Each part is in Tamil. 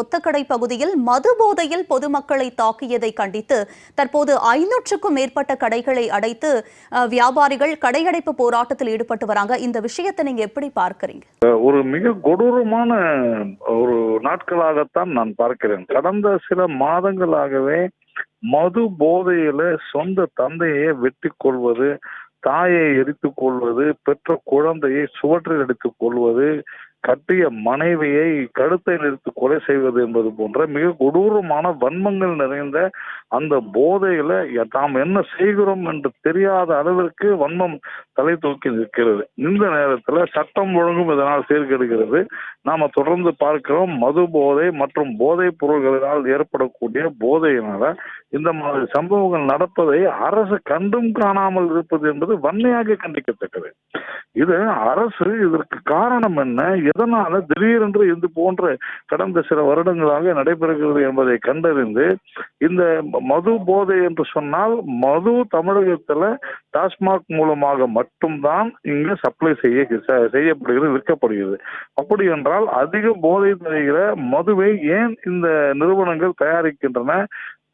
ஒத்தக்கடை பகுதியில் மது போதையில் பொதுமக்களை தாக்கியதை கண்டித்து தற்போது 500க்கும் மேற்பட்ட கடைகளை அடைத்து வியாபாரிகள் கடையடைப்பு போராட்டத்தில் ஈடுபட்டு வராங்க. இந்த விஷயத்தை நீங்க எப்படி பார்க்கறீங்க? ஒரு மிக கொடூரமான ஒரு நாட்களாகத்தான் நான் பார்க்கிறேன். கடந்த சில மாதங்களாகவே மது போதையில சொந்த தந்தையை வெட்டி கொள்வது, தாயை எரித்துக் கொள்வது, பெற்ற குழந்தையை சுவற்றில் அடித்துக் கொள்வது, கட்டிய மனைவியை கழுத்தை நிறுத்தி கொலை செய்வது என்பது போன்ற மிக கொடூரமான வன்மங்கள் நிறைந்த அந்த போதையில தாம் என்ன செய்கிறோம் என்று தெரியாத அளவிற்கு வன்மம் தலை தூக்கி நிற்கிறது. இந்த நேரத்துல சட்டம் ஒழுங்கும் இதனால் சீர்கெடுகிறது. நாம தொடர்ந்து பார்க்கிறோம், மது போதை மற்றும் போதைப் பொருள்களினால் ஏற்படக்கூடிய போதையினால இந்த மாதிரி சம்பவங்கள் நடப்பதை அரசு கண்டும் காணாமல் இருப்பது என்பது வன்மையாக கண்டிக்கத்தக்கது. இது அரசு இதற்கு காரணம் என்ன, எதனால திடீரென்று இது போன்ற கடந்த சில வருடங்களாக நடைபெறுகிறது என்பதை கண்டறிந்து, இந்த மது போதை என்று சொன்னால் மது தமிழகத்துல டாஸ்மாக் மூலமாக மட்டும்தான் இங்கு சப்ளை செய்யப்படுகிறது, விற்கப்படுகிறது. அப்படி என்றால் அதிக போதை தருகிற மதுவை ஏன் இந்த நிறுவனங்கள் தயாரிக்கின்றன,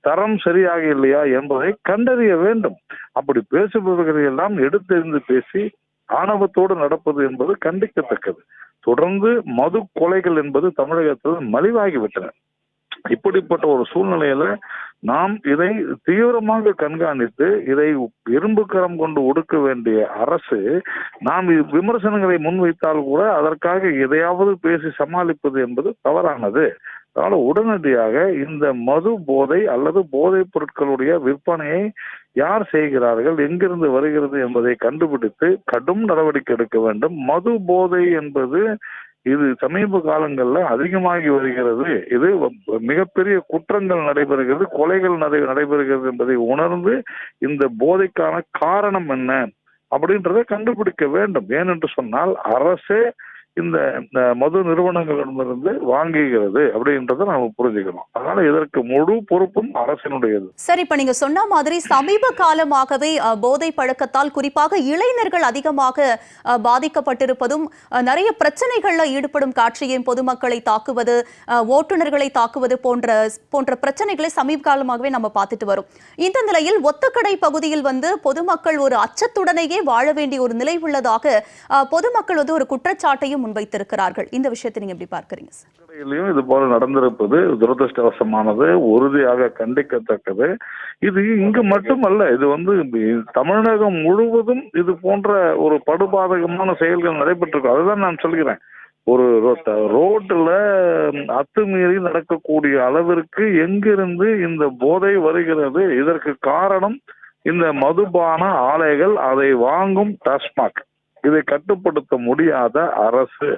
தரம் சரியாக இல்லையா என்பதை கண்டறிய வேண்டும். அப்படி பேசுபவர்களை எல்லாம் எடுத்தெறிந்து பேசி ஆணவத்தோடு நடப்பது என்பது கண்டிக்கத்தக்கது. தொடர்ந்து மது கொலைகள் என்பது தமிழகத்தில் மலிவாகிவிட்டன. இப்படிப்பட்ட ஒரு சூழ்நிலையில நாம் இதை தீவிரமாக கண்காணித்து இதை இரும்பு கரம் கொண்டு ஒடுக்க வேண்டிய அரசு, நாம் விமர்சனங்களை முன்வைத்தால் கூட அதற்காக எதையாவது பேசி சமாளிப்பது என்பது தவறானது. அதனால உடனடியாக இந்த மது போதை அல்லது போதைப் பொருட்களுடைய விற்பனையை யார் செய்கிறார்கள், எங்கிருந்து வருகிறது என்பதை கண்டுபிடித்து கடும் நடவடிக்கை எடுக்க வேண்டும். மது போதை என்பது இது சமீப காலங்கள்ல அதிகமாகி வருகிறது. இது மிகப்பெரிய குற்றங்கள் நடைபெறுகிறது, கொலைகள் நடைபெறுகிறது என்பதை உணர்ந்து இந்த போதைக்கான காரணம் என்ன அப்படின்றத கண்டுபிடிக்க வேண்டும். ஏனென்று சொன்னால் அரசே இந்த மது நிறுவனங்களிடமிருந்து வாங்குகிறது அப்படின்றத நாம புரிஞ்சுக்கணும். அதனால இதற்கு முழு பொறுப்பும் அரசினுடையது. சரி, இப்ப நீங்க சொன்ன மாதிரி சமீப காலமாகவே போதை பழக்கத்தால் குறிப்பாக இளைஞர்கள் அதிகமாக பாதிக்கப்பட்டிருப்பதும், நிறைய பிரச்சனைகள்ல ஈடுபடும் காட்சியும், பொதுமக்களை தாக்குவது, ஓட்டுநர்களை தாக்குவது போன்ற பிரச்சனைகளை சமீப காலமாகவே நம்ம பார்த்துட்டு வரோம். இந்த நிலையில் ஒத்தக்கடை பகுதியில் பொதுமக்கள் ஒரு அச்சத்துடனேயே வாழ வேண்டிய ஒரு நிலை உள்ளதாக பொதுமக்கள் ஒரு குற்றச்சாட்டையும் முன்வைத்திருக்கிறார்கள். இந்த விஷயத்தை நீங்க எப்படி பார்க்கறீங்க? இது போல நடந்திருப்பது துரதிருஷ்டவசமானது, உறுதியாக கண்டிக்கத்தக்கது. இது இங்கு மட்டுமல்ல, இது தமிழகம் முழுவதும் இது போன்ற ஒரு படுபாதகமான செயல்கள் நடைபெற்றிருக்கும். அதுதான் நான் சொல்கிறேன். ஒரு ரோட்ல அத்துமீறி நடக்கக்கூடிய அளவிற்கு எங்கிருந்து இந்த போதை வருகிறது, இதற்கு காரணம் இந்த மதுபான ஆலைகள், அதை வாங்கும் டாஸ்மாக். இதை கட்டுப்படுத்த முடியாத அரசு.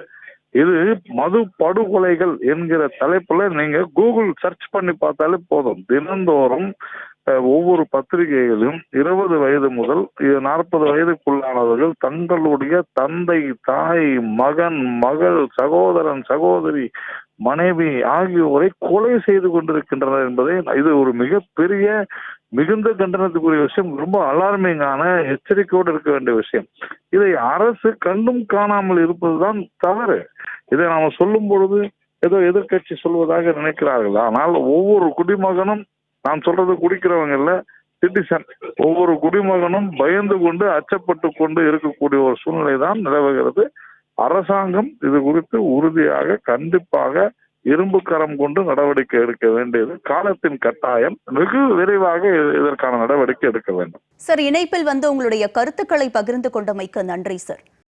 இது மது படுகொலைகள் என்கிற தலைப்புல நீங்க கூகுள் சர்ச் பண்ணி பார்த்தாலே போதும். தினந்தோறும் ஒவ்வொரு பத்திரிகைகளிலும் 20 வயது முதல் 40 வயதுக்குள்ளானவர்கள் தங்களுடைய தந்தை, தாய், மகன், மகள், சகோதரன், சகோதரி, மனைவி ஆகியோரை கொலை செய்து கொண்டிருக்கின்றனர் என்பதை இது ஒரு மிகப்பெரிய மிகுந்த கண்டனத்துக்குரிய விஷயம். ரொம்ப அலார்மிங்கான, எச்சரிக்கையோடு இருக்க வேண்டிய விஷயம். இதை அரசு கண்டும் காணாமல் இருப்பதுதான் தவறு. இதை நாம சொல்லும் பொழுது ஏதோ எதிர்கட்சி சொல்வதாக நினைக்கிறார்கள். ஆனால் ஒவ்வொரு குடிமகனும், நான் சொல்றது குடிக்கிறவங்க இல்ல, சிட்டிசன், ஒவ்வொரு குடிமகனும் பயந்து கொண்டு அச்சப்பட்டு கொண்டு இருக்கக்கூடிய ஒரு சூழ்நிலை தான் நிலவுகிறது. அரசாங்கம் இது குறித்து உறுதியாக கண்டிப்பாக இரும்பு கரம் கொண்டு நடவடிக்கை எடுக்க வேண்டியது காலத்தின் கட்டாயம். வெகு விரைவாக இதற்கான நடவடிக்கை எடுக்க வேண்டும். சார், இணைப்பில் உங்களுடைய கருத்துக்களை பகிர்ந்து கொண்டமைக்கு நன்றி சார்.